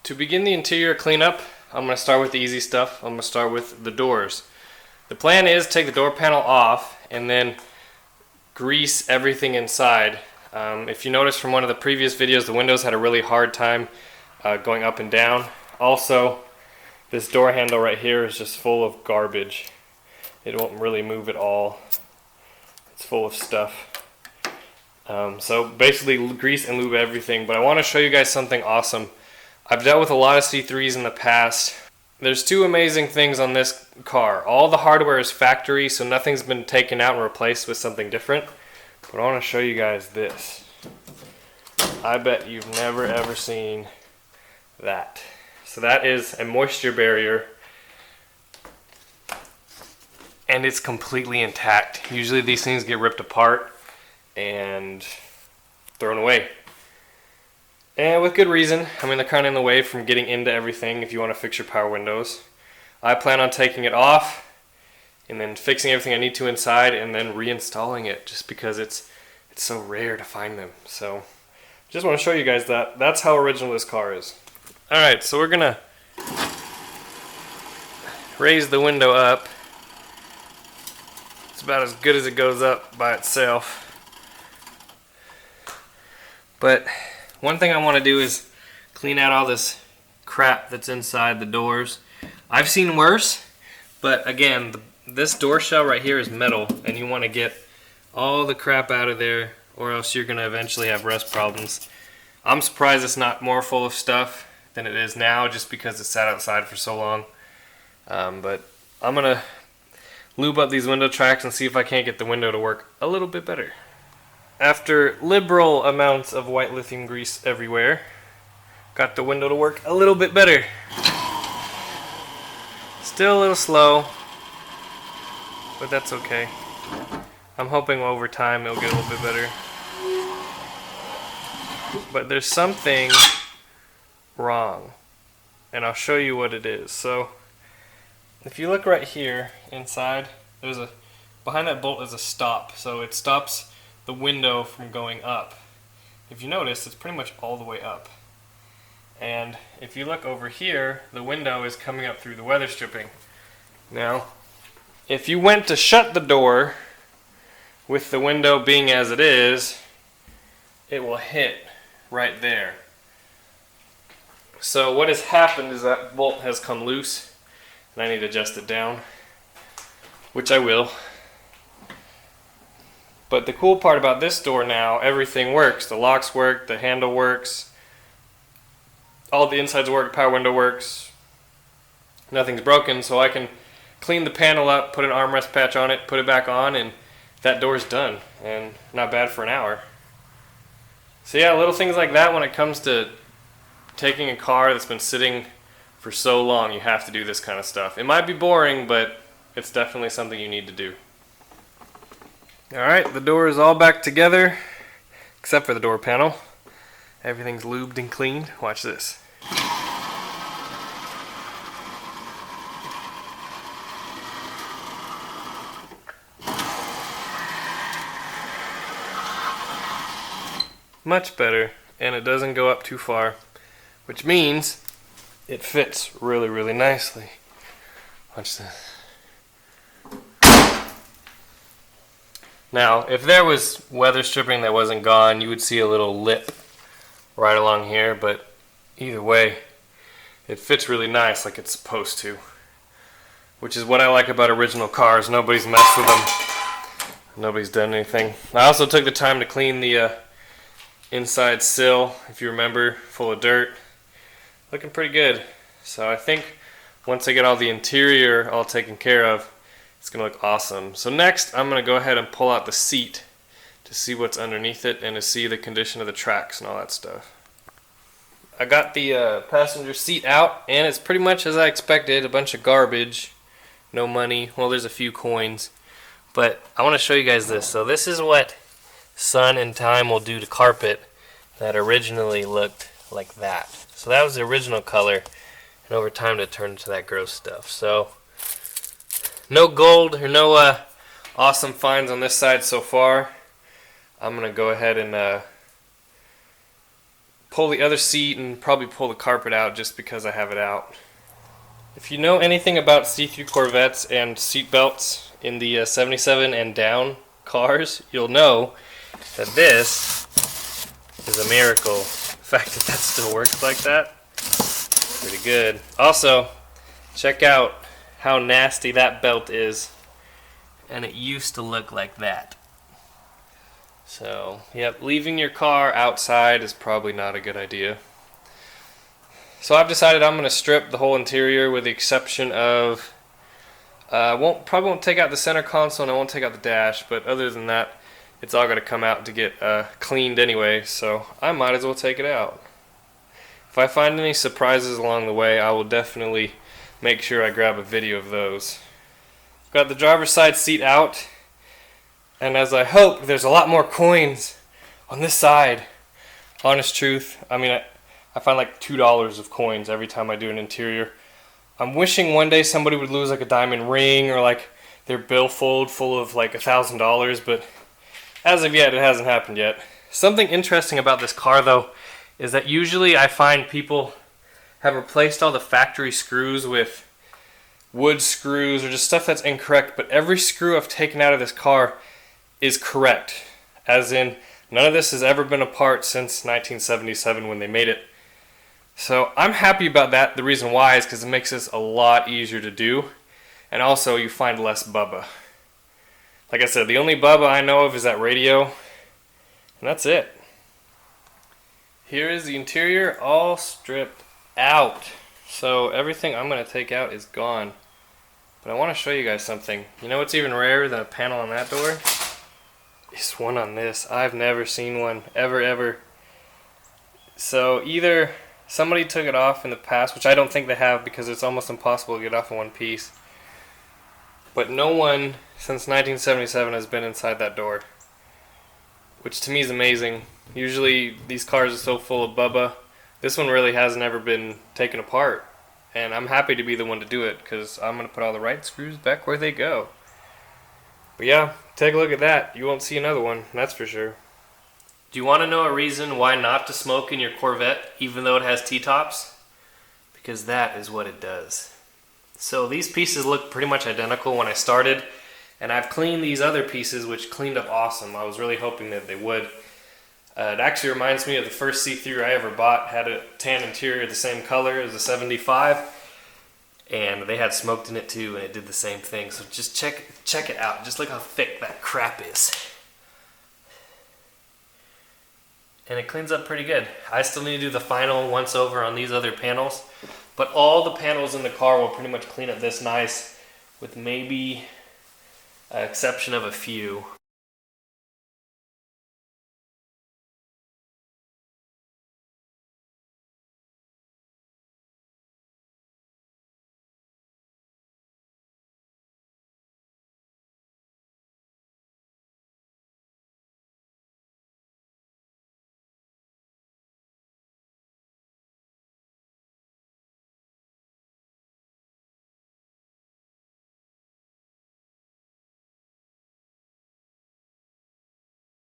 To begin the interior cleanup, I'm going to start with the easy stuff. I'm going to start with the doors. The plan is take the door panel off and then grease everything inside. If you notice from one of the previous videos, the windows had a really hard time going up and down. Also, this door handle right here is just full of garbage. It won't really move at all. It's full of stuff. So basically grease and lube everything, but I want to show you guys something awesome. I've dealt with a lot of C3s in the past. There's two amazing things on this car. All the hardware is factory, so nothing's been taken out and replaced with something different. But I want to show you guys this. I bet you've never ever seen that. So that is a moisture barrier, and it's completely intact. Usually these things get ripped apart and thrown away. And with good reason. I mean, they're kind of in the way from getting into everything if you want to fix your power windows. I plan on taking it off and then fixing everything I need to inside and then reinstalling it, just because it's so rare to find them. So just want to show you guys that. That's how original this car is. Alright, so we're gonna raise the window up. It's about as good as it goes up by itself. But one thing I want to do is clean out all this crap that's inside the doors. I've seen worse, but again, this door shell right here is metal, and you want to get all the crap out of there, or else you're going to eventually have rust problems. I'm surprised it's not more full of stuff than it is now, just because it sat outside for so long. But I'm going to lube up these window tracks and see if I can't get the window to work a little bit better. After liberal amounts of white lithium grease everywhere, got the window to work a little bit better. Still a little slow, but that's okay. I'm hoping over time it'll get a little bit better. But there's something wrong, and I'll show you what it is. So if you look right here inside, behind that bolt is a stop, so it stops the window from going up. If you notice, it's pretty much all the way up. And if you look over here, the window is coming up through the weather stripping. Now, if you went to shut the door with the window being as it is, it will hit right there. So what has happened is that bolt has come loose, and I need to adjust it down, which I will. But the cool part about this door now, everything works. The locks work, the handle works, all the insides work, power window works. Nothing's broken, so I can clean the panel up, put an armrest patch on it, put it back on, and that door's done. And not bad for an hour. So yeah, little things like that when it comes to taking a car that's been sitting for so long, you have to do this kind of stuff. It might be boring, but it's definitely something you need to do. Alright, the door is all back together, except for the door panel. Everything's lubed and cleaned. Watch this. Much better, and it doesn't go up too far, which means it fits really, really nicely. Watch this. Now, if there was weather stripping that wasn't gone, you would see a little lip right along here, but either way, it fits really nice like it's supposed to, which is what I like about original cars. Nobody's messed with them. Nobody's done anything. I also took the time to clean the inside sill, if you remember, full of dirt. Looking pretty good. So I think once I get all the interior all taken care of, it's going to look awesome. So next, I'm going to go ahead and pull out the seat to see what's underneath it and to see the condition of the tracks and all that stuff. I got the passenger seat out, and it's pretty much as I expected. A bunch of garbage, no money. Well, there's a few coins. But I want to show you guys this. So this is what sun and time will do to carpet that originally looked like that. So that was the original color, and over time it turned into that gross stuff. So no gold or no awesome finds on this side so far. I'm going to go ahead and pull the other seat and probably pull the carpet out just because I have it out. If you know anything about see-through Corvettes and seat belts in the 77 and down cars, you'll know that this is a miracle. The fact that still works like that, pretty good. Also, check out how nasty that belt is. And it used to look like that. So, yep, leaving your car outside is probably not a good idea. So I've decided I'm going to strip the whole interior with the exception of, probably won't take out the center console and I won't take out the dash, but other than that, it's all going to come out to get cleaned anyway, so I might as well take it out. If I find any surprises along the way, I will definitely make sure I grab a video of those. Got the driver's side seat out, and as I hope, there's a lot more coins on this side. Honest truth, I mean, I find like $2 of coins every time I do an interior. I'm wishing one day somebody would lose like a diamond ring or like their billfold full of like $1,000, but as of yet, it hasn't happened yet. Something interesting about this car though is that usually I find people have replaced all the factory screws with wood screws or just stuff that's incorrect, but every screw I've taken out of this car is correct. As in, none of this has ever been apart since 1977 when they made it. So I'm happy about that. The reason why is because it makes this a lot easier to do, and also you find less bubba. Like I said, the only bubba I know of is that radio, and that's it. Here is the interior all stripped out. So everything I'm going to take out is gone. But I want to show you guys something. You know what's even rarer than a panel on that door? Is one on this. I've never seen one, ever. So either somebody took it off in the past, which I don't think they have because it's almost impossible to get off in one piece. But no one since 1977 has been inside that door, which to me is amazing. Usually these cars are so full of bubba. This one really hasn't ever been taken apart, and I'm happy to be the one to do it because I'm going to put all the right screws back where they go. But yeah, take a look at that. You won't see another one, that's for sure. Do you want to know a reason why not to smoke in your Corvette even though it has T-tops? Because that is what it does. So these pieces look pretty much identical when I started, and I've cleaned these other pieces which cleaned up awesome. I was really hoping that they would. It actually reminds me of the first see-through I ever bought. Had a tan interior the same color as the 75, and they had smoked in it too, and it did the same thing. So just check it out. Just look how thick that crap is. And it cleans up pretty good. I still need to do the final once over on these other panels, but all the panels in the car will pretty much clean up this nice, with maybe an exception of a few.